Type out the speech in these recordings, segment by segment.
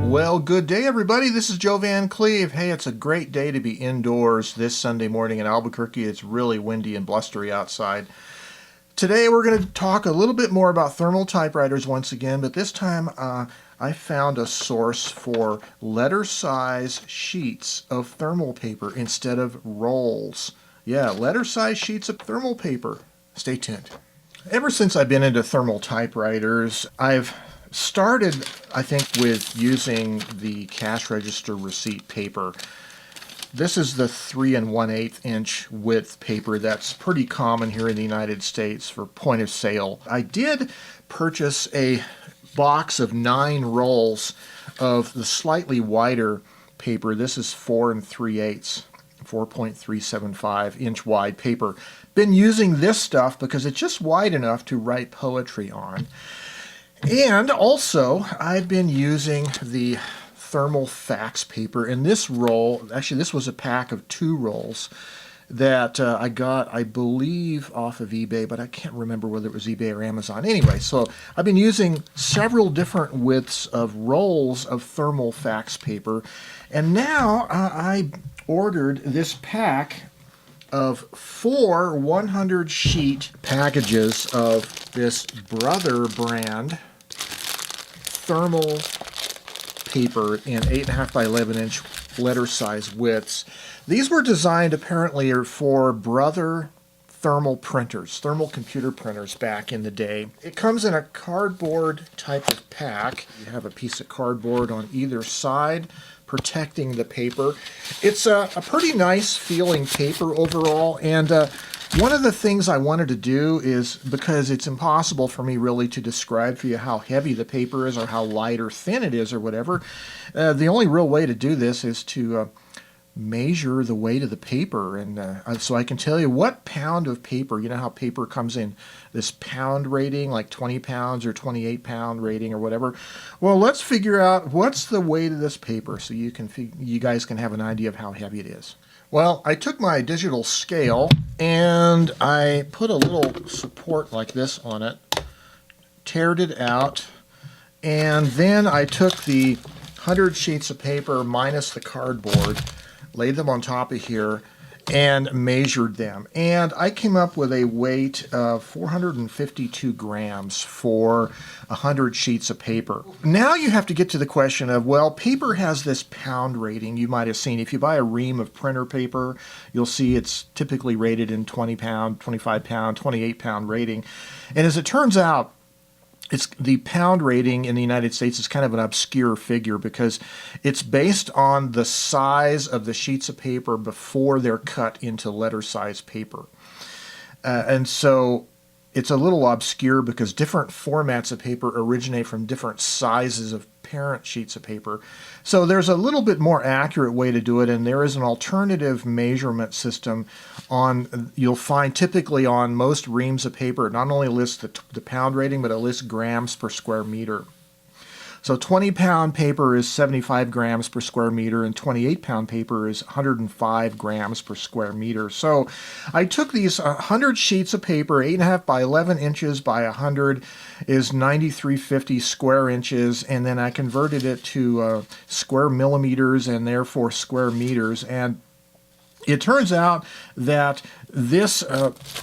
Well, good day, everybody. This is Joe Van Cleve. Hey, it's a great day to be indoors this Sunday morning in Albuquerque. It's really windy and blustery outside. Today, we're going to talk a little bit more about thermal typewriters once again, but this time I found a source for letter size sheets of thermal paper instead of rolls. Yeah, letter size sheets of thermal paper. Stay tuned. Ever since I've been into thermal typewriters, I've started, I think, with using the cash register receipt paper. This is the 3 1/8 inch width paper that's pretty common here in the United States for point of sale. I did purchase a box of 9 rolls of the slightly wider paper. This is 4 3/8, 4.375 inch wide paper. Been using this stuff because it's just wide enough to write poetry on. And also, I've been using the thermal fax paper. In this roll, actually this was a pack of 2 rolls that I got, I believe, off of eBay, but I can't remember whether it was eBay or Amazon. Anyway, so I've been using several different widths of rolls of thermal fax paper. And now I ordered this pack of 4 100 sheet packages of this Brother brand thermal paper in 8.5 by 11 inch letter size widths. These were designed apparently for Brother thermal printers, thermal computer printers back in the day. It comes in a cardboard type of pack. You have a piece of cardboard on either side protecting the paper. It's a pretty nice feeling paper overall, and one of the things I wanted to do is, because it's impossible for me really to describe for you how heavy the paper is or how light or thin it is or whatever, the only real way to do this is to measure the weight of the paper, and so I can tell you what pound of paper. You know how paper comes in this pound rating, like 20 pounds or 28 pound rating or whatever. Well, let's figure out what's the weight of this paper so you guys can have an idea of how heavy it is. Well, I took my digital scale and I put a little support like this on it, teared it out, and then I took the 100 sheets of paper minus the cardboard, laid them on top of here, and measured them. And I came up with a weight of 452 grams for 100 sheets of paper. Now you have to get to the question of, well, paper has this pound rating. You might have seen, if you buy a ream of printer paper, you'll see it's typically rated in 20 pound, 25 pound, 28 pound rating. And as it turns out, it's the pound rating in the United States is kind of an obscure figure because it's based on the size of the sheets of paper before they're cut into letter size paper. And so it's a little obscure because different formats of paper originate from different sizes of parent sheets of paper. So there's a little bit more accurate way to do it, and there is an alternative measurement system you'll find typically on most reams of paper. It not only lists the pound rating, but it lists grams per square meter. So 20 pound paper is 75 grams per square meter, and 28 pound paper is 105 grams per square meter. So I took these 100 sheets of paper, 8.5 by 11 inches by 100 is 9350 square inches, and then I converted it to square millimeters and therefore square meters. And it turns out that this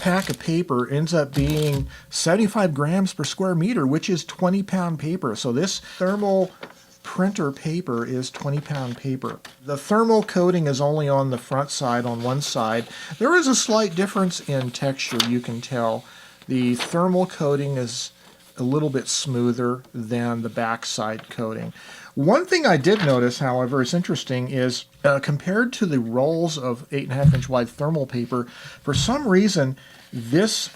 pack of paper ends up being 75 grams per square meter, which is 20 pound paper. So this thermal printer paper is 20 pound paper. The thermal coating is only on the front side, on one side. There is a slight difference in texture, you can tell. The thermal coating is a little bit smoother than the backside coating. One thing I did notice, however, is interesting, is compared to the rolls of 8.5 inch wide thermal paper, for some reason this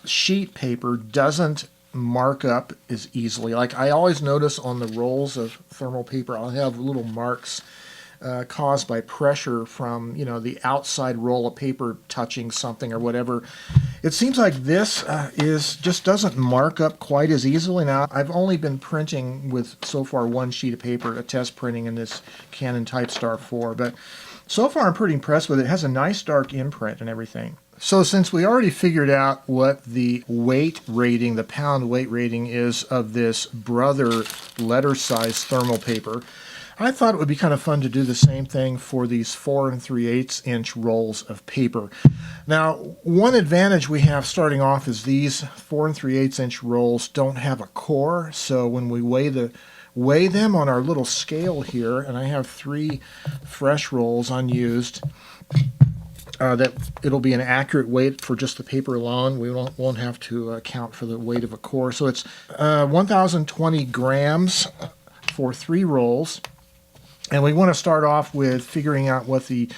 sheet paper doesn't mark up as easily. Like I always notice on the rolls of thermal paper, I'll have little marks caused by pressure from, the outside roll of paper touching something or whatever. It seems like this just doesn't mark up quite as easily. Now, I've only been printing with so far 1 sheet of paper, a test printing in this Canon TypeStar 4, but so far I'm pretty impressed with it. It has a nice dark imprint and everything. So since we already figured out what the weight rating, the pound weight rating is of this Brother letter size thermal paper, I thought it would be kind of fun to do the same thing for these 4 3/8 inch rolls of paper. Now, one advantage we have starting off is these 4 3/8 inch rolls don't have a core, so when we weigh them on our little scale here, and I have 3 fresh rolls unused, that it'll be an accurate weight for just the paper alone. We won't have to account for the weight of a core. So it's 1,020 grams for 3 rolls. And we want to start off with figuring out what the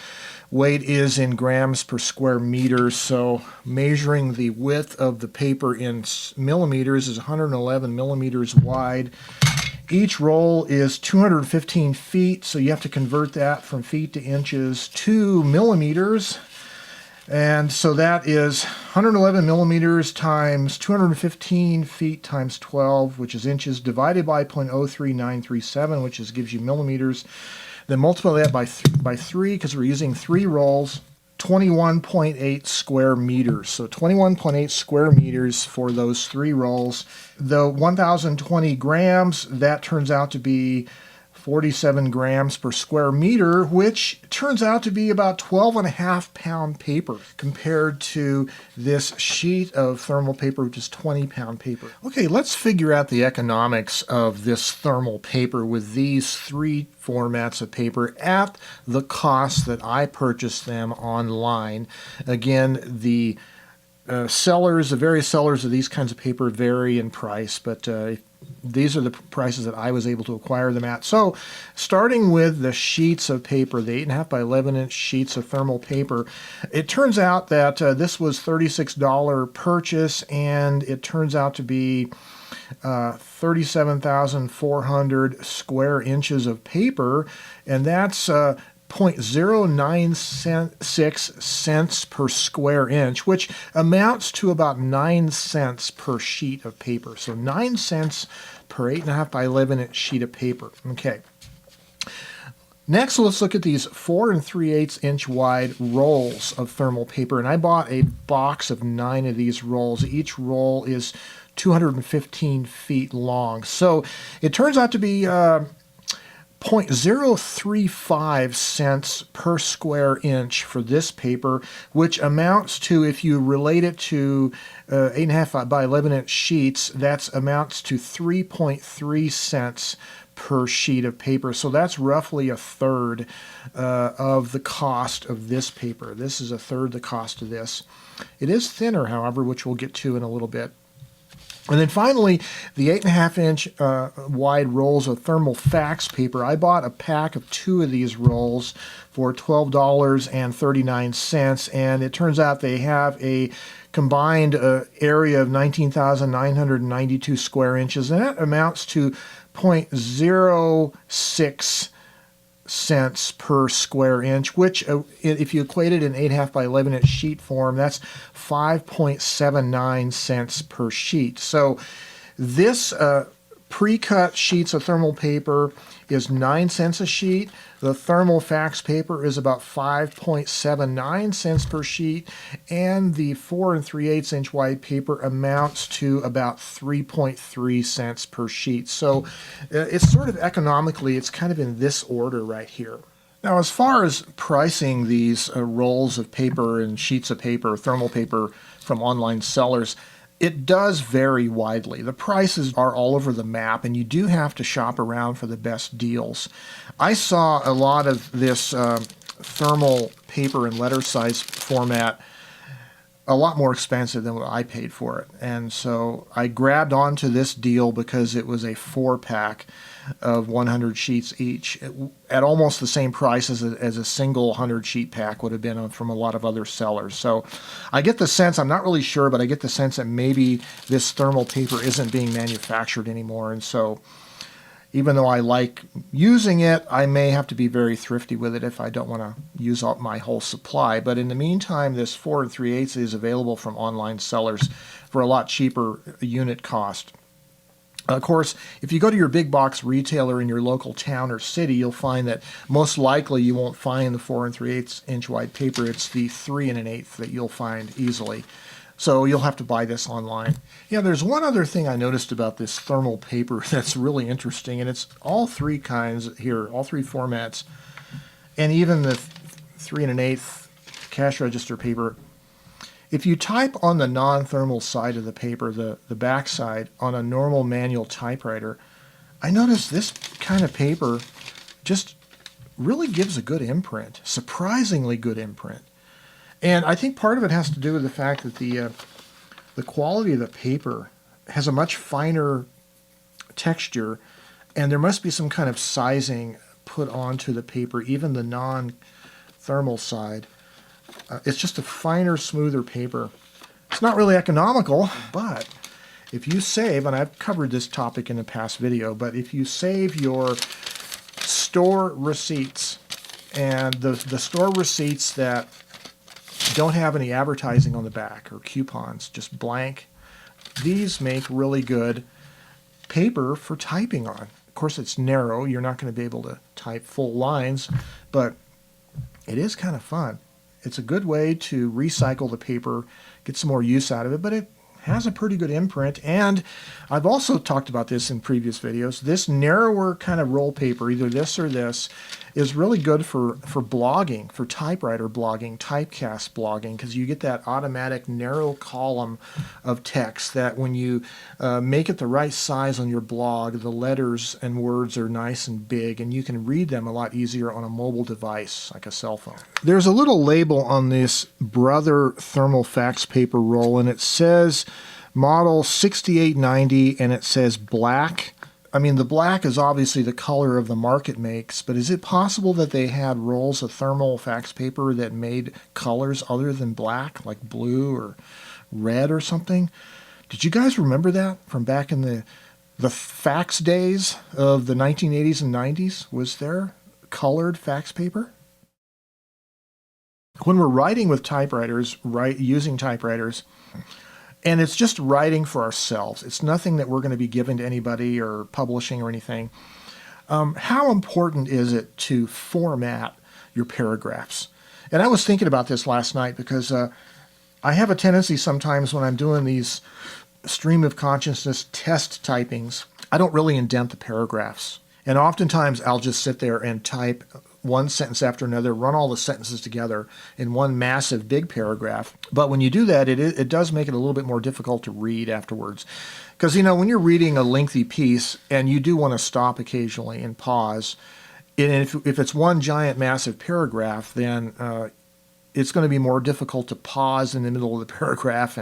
weight is in grams per square meter. So measuring the width of the paper in millimeters is 111 millimeters wide. Each roll is 215 feet, so you have to convert that from feet to inches to millimeters. And so that is 111 millimeters times 215 feet times 12, which is inches, divided by 0.03937, which gives you millimeters. Then multiply that by 3, because we're using 3 rolls, 21.8 square meters. So 21.8 square meters for those 3 rolls. The 1,020 grams, that turns out to be 47 grams per square meter, which turns out to be about 12.5 pound paper compared to this sheet of thermal paper, which is 20-pound paper. Okay, let's figure out the economics of this thermal paper with these 3 formats of paper at the cost that I purchased them online. Again, the sellers, the various sellers of these kinds of paper vary in price, but these are the prices that I was able to acquire them at. So starting with the sheets of paper, the 8.5 by 11 inch sheets of thermal paper, it turns out that this was $36 purchase, and it turns out to be 37,400 square inches of paper, and that's 0.096 cents per square inch, which amounts to about 9 cents per sheet of paper. So 9 cents per 8.5 by 11 inch sheet of paper. Okay. Next, let's look at these 4 3/8 inch wide rolls of thermal paper. And I bought a box of 9 of these rolls. Each roll is 215 feet long. So it turns out to be 0.035 cents per square inch for this paper, which amounts to, if you relate it to 8.5 by 11 inch sheets, that amounts to 3.3 cents per sheet of paper. So that's roughly a third of the cost of this paper. This is a third the cost of this. It is thinner, however, which we'll get to in a little bit. And then finally, the 8.5 inch wide rolls of thermal fax paper. I bought a pack of 2 of these rolls for $12.39, and it turns out they have a combined area of 19,992 square inches, and that amounts to 0.06 cents per square inch, which if you equate it in 8.5 by 11 inch sheet form, that's 5.79 cents per sheet. So this pre-cut sheets of thermal paper is 9 cents a sheet. The thermal fax paper is about 5.79 cents per sheet, and the 4 3/8 inch wide paper amounts to about 3.3 cents per sheet. So it's sort of economically, it's kind of in this order right here. Now, as far as pricing these rolls of paper and sheets of paper, thermal paper from online sellers, it does vary widely. The prices are all over the map, and you do have to shop around for the best deals. I saw a lot of this thermal paper and letter size format a lot more expensive than what I paid for it. And so I grabbed onto this deal because it was a 4-pack of 100 sheets each at almost the same price as a single 100-sheet pack would have been from a lot of other sellers. So I get the sense, I'm not really sure, but I get the sense that maybe this thermal paper isn't being manufactured anymore. And so even though I like using it, I may have to be very thrifty with it if I don't want to use up my whole supply. But in the meantime, this 4 3/8 is available from online sellers for a lot cheaper unit cost. Of course, if you go to your big box retailer in your local town or city, you'll find that most likely you won't find the 4 3/8 inch wide paper. It's the 3 1/8 that you'll find easily. So you'll have to buy this online. Yeah, there's one other thing I noticed about this thermal paper that's really interesting, and it's all three kinds here, all three formats, and even the 3 1/8 cash register paper. If you type on the non-thermal side of the paper, the back side, on a normal manual typewriter, I noticed this kind of paper just really gives a good imprint, surprisingly good imprint. And I think part of it has to do with the fact that the quality of the paper has a much finer texture, and there must be some kind of sizing put onto the paper, even the non-thermal side. It's just a finer, smoother paper. It's not really economical, but if you save, and I've covered this topic in a past video, but if you save your store receipts, and the store receipts that don't have any advertising on the back or coupons, just blank, these make really good paper for typing on. Of course, it's narrow. You're not going to be able to type full lines, but it is kind of fun. It's a good way to recycle the paper, get some more use out of it, but it has a pretty good imprint. And I've also talked about this in previous videos. This narrower kind of roll paper, either this or this, is really good for blogging, for typewriter blogging, typecast blogging, because you get that automatic narrow column of text that when you make it the right size on your blog, the letters and words are nice and big, and you can read them a lot easier on a mobile device like a cell phone. There's a little label on this Brother thermal fax paper roll, and it says model 6890, and it says black. I mean, the black is obviously the color of the market makes, but is it possible that they had rolls of thermal fax paper that made colors other than black, like blue or red or something? Did you guys remember that from back in the fax days of the 1980s and 90s? Was there colored fax paper? When we're writing with typewriters, using typewriters, and it's just writing for ourselves. It's nothing that we're going to be giving to anybody or publishing or anything. How important is it to format your paragraphs? And I was thinking about this last night because I have a tendency sometimes when I'm doing these stream of consciousness test typings, I don't really indent the paragraphs. And oftentimes I'll just sit there and type one sentence after another, run all the sentences together in one massive big paragraph. But when you do that, it does make it a little bit more difficult to read afterwards. Because, you know, when you're reading a lengthy piece and you do want to stop occasionally and pause, and if it's one giant massive paragraph, then it's going to be more difficult to pause in the middle of the paragraph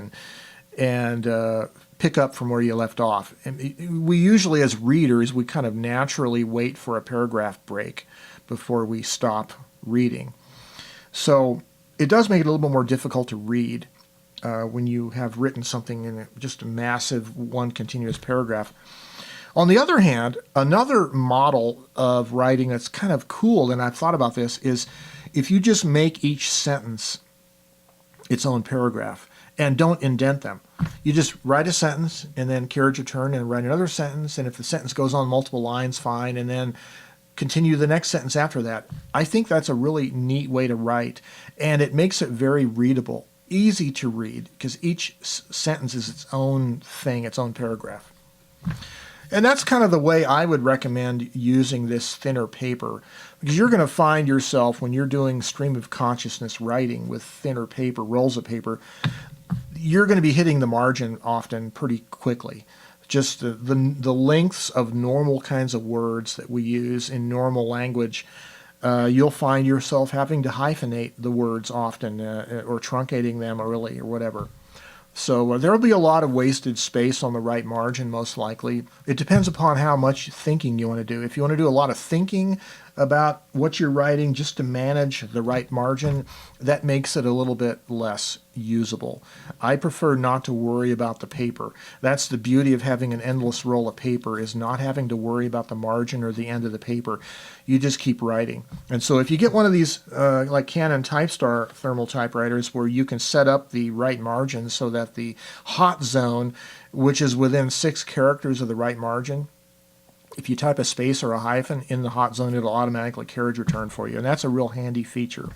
and pick up from where you left off. And we usually, as readers, we kind of naturally wait for a paragraph break before we stop reading. So it does make it a little bit more difficult to read when you have written something in just a massive one continuous paragraph. On the other hand, another model of writing that's kind of cool, and I've thought about this, is if you just make each sentence its own paragraph and don't indent them. You just write a sentence and then carriage return and write another sentence, and if the sentence goes on multiple lines, fine, and then continue the next sentence after that. I think that's a really neat way to write, and it makes it very readable, easy to read, because each sentence is its own thing, its own paragraph. And that's kind of the way I would recommend using this thinner paper, because you're going to find yourself when you're doing stream of consciousness writing with thinner paper, rolls of paper, you're going to be hitting the margin often pretty quickly. Just the lengths of normal kinds of words that we use in normal language, you'll find yourself having to hyphenate the words often or truncating them early or whatever. So there will be a lot of wasted space on the right margin, most likely. It depends upon how much thinking you want to do. If you want to do a lot of thinking about what you're writing just to manage the right margin, that makes it a little bit less usable. I prefer not to worry about the paper. That's the beauty of having an endless roll of paper, is not having to worry about the margin or the end of the paper. You just keep writing. And so if you get one of these like Canon TypeStar thermal typewriters where you can set up the right margin so that the hot zone, which is within 6 characters of the right margin, if you type a space or a hyphen in the hot zone, it'll automatically carriage return for you. And that's a real handy feature.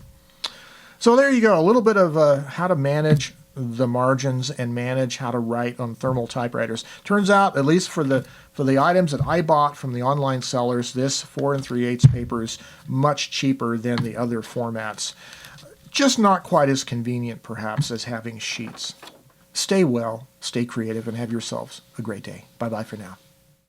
So there you go, a little bit of how to manage the margins and manage how to write on thermal typewriters. Turns out, at least for the items that I bought from the online sellers, this 4 3/8 paper is much cheaper than the other formats. Just not quite as convenient, perhaps, as having sheets. Stay well, stay creative, and have yourselves a great day. Bye-bye for now.